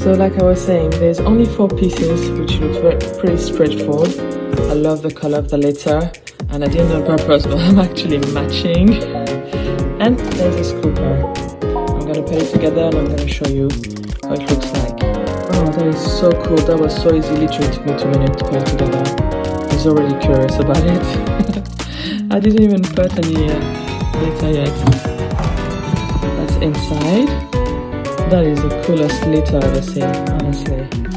So like I was saying, there's only 4 pieces, which looks pretty straightforward. I love the color of the letter, and I didn't on purpose, but I'm actually matching. And there's a scooper. I'm gonna put it together and I'm gonna show you what it looks like. Oh, that is so cool. That was so easy. Literally took me 2 minutes to put it together. I was already curious about it. I didn't even put any letter yet. That's inside. That is the coolest letter I've ever seen, honestly.